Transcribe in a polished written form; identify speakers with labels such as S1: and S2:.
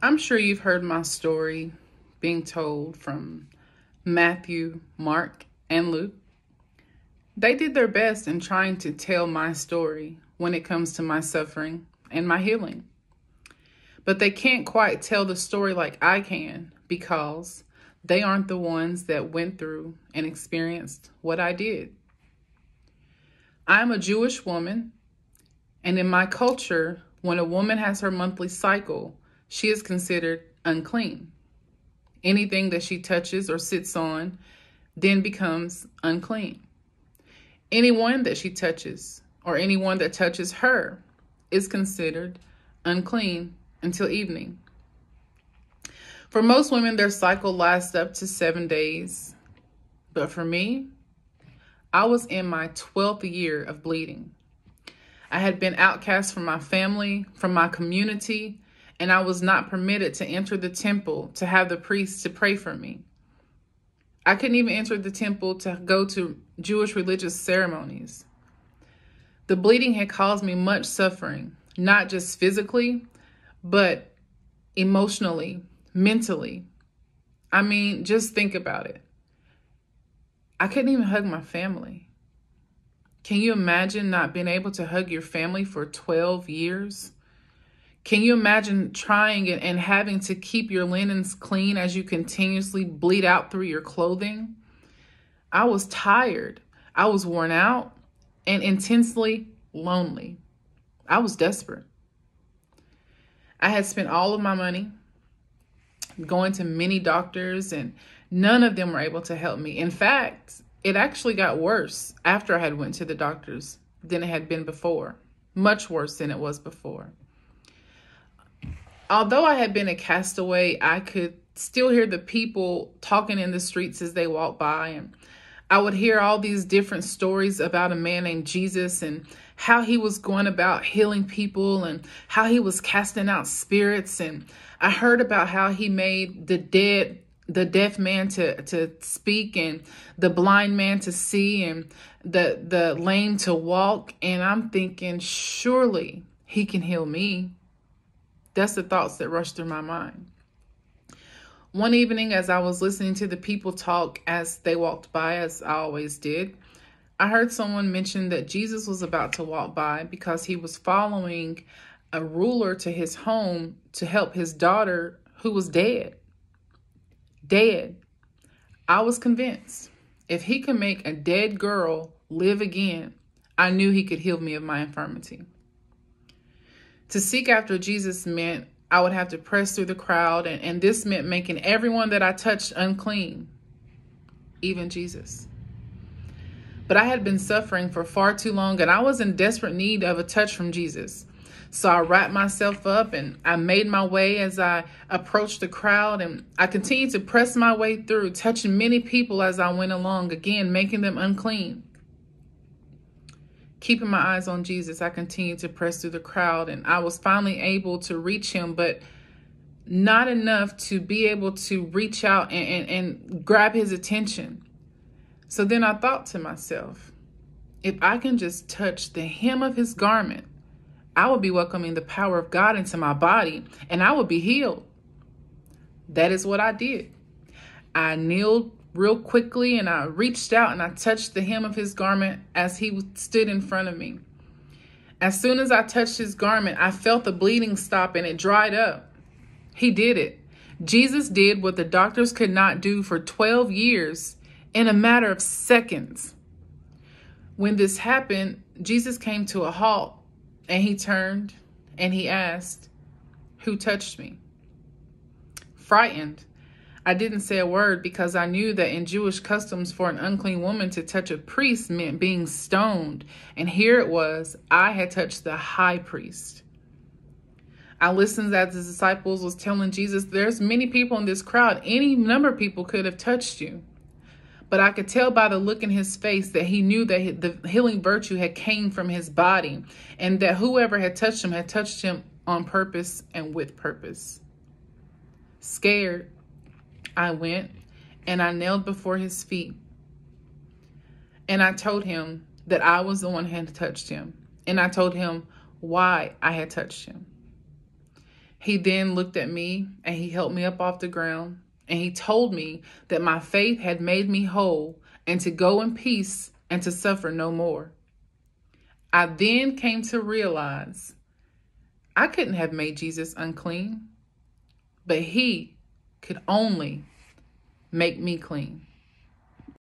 S1: I'm sure you've heard my story being told from Matthew, Mark, and Luke. They did their best in trying to tell my story when it comes to my suffering and my healing. But they can't quite tell the story like I can because they aren't the ones that went through and experienced what I did. I'm a Jewish woman, and in my culture, when a woman has her monthly cycle, she is considered unclean. Anything that she touches or sits on then becomes unclean. Anyone that she touches or anyone that touches her is considered unclean until evening. For most women, their cycle lasts up to 7 days. But for me, I was in my 12th year of bleeding. I had been outcast from my family, from my community, and I was not permitted to enter the temple to have the priests to pray for me. I couldn't even enter the temple to go to Jewish religious ceremonies. The bleeding had caused me much suffering, not just physically, but emotionally, mentally. I mean, just think about it. I couldn't even hug my family. Can you imagine not being able to hug your family for 12 years? Can you imagine trying and having to keep your linens clean as you continuously bleed out through your clothing? I was tired. I was worn out and intensely lonely. I was desperate. I had spent all of my money going to many doctors, and none of them were able to help me. In fact, it actually got worse after I had went to the doctors than it had been before. Much worse than it was before. Although I had been a castaway, I could still hear the people talking in the streets as they walked by. And I would hear all these different stories about a man named Jesus and how he was going about healing people and how he was casting out spirits. And I heard about how he made the deaf man to speak and the blind man to see and the lame to walk. And I'm thinking, surely he can heal me. That's the thoughts that rushed through my mind. One evening, as I was listening to the people talk as they walked by, as I always did, I heard someone mention that Jesus was about to walk by because he was following a ruler to his home to help his daughter who was dead. Dead. I was convinced if he could make a dead girl live again, I knew he could heal me of my infirmity. To seek after Jesus meant I would have to press through the crowd, and this meant making everyone that I touched unclean, even Jesus. But I had been suffering for far too long, and I was in desperate need of a touch from Jesus. So I wrapped myself up, and I made my way as I approached the crowd, and I continued to press my way through, touching many people as I went along, again, making them unclean. Keeping my eyes on Jesus, I continued to press through the crowd, and I was finally able to reach him, but not enough to be able to reach out and grab his attention. So then I thought to myself, if I can just touch the hem of his garment, I would be welcoming the power of God into my body, and I would be healed. That is what I did. I kneeled real quickly, and I reached out and I touched the hem of his garment as he stood in front of me. As soon as I touched his garment, I felt the bleeding stop and it dried up. He did it. Jesus did what the doctors could not do for 12 years in a matter of seconds. When this happened, Jesus came to a halt and he turned and he asked, "Who touched me?" Frightened, I didn't say a word because I knew that in Jewish customs for an unclean woman to touch a priest meant being stoned. And here it was, I had touched the high priest. I listened as the disciples was telling Jesus, there's many people in this crowd. Any number of people could have touched you. But I could tell by the look in his face that he knew that the healing virtue had came from his body and that whoever had touched him on purpose and with purpose. Scared, I went and I knelt before his feet. And I told him that I was the one who had touched him. And I told him why I had touched him. He then looked at me and he helped me up off the ground, and he told me that my faith had made me whole and to go in peace and to suffer no more. I then came to realize I couldn't have made Jesus unclean, but he could only make me clean.